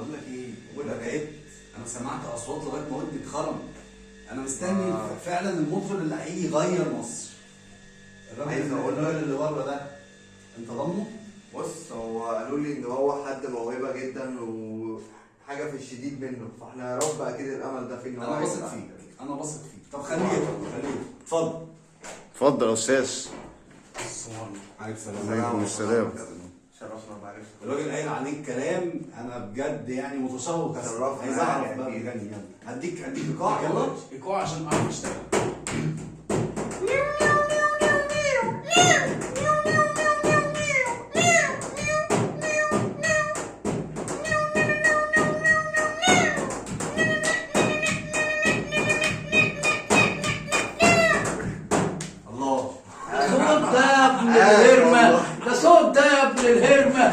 بقول لك ايه، بقول لك عيب. انا سمعت اصوات لغايه ما ودني اتخرم. انا مستني فعلا المطرب اللي هيجي يغير مصر. عايز اقول لك الراجل اللي بره ده انت ضامنه؟ بص، هو قالوا لي ان هو حد موهبه جدا وحاجه في الشديد منه، فاحنا يا رب اكيد الامل ده فيه. انا واثق فيك، انا واثق فيك. طب خليه اتفضل. اتفضل يا استاذ. عليك السلام. عليكم السلام. شرفنا بعرفك. الراجل قايل عليك كلام انا بجد يعني متشوق. شرفنا. عايز اعرف بقى بجد. يلا هديك ايقاع. يلا ايقاع عشان اعرف اشتغل. الله. صوت ده يا ابن الهرمه، ده صوت ده يا ابن الهرمه.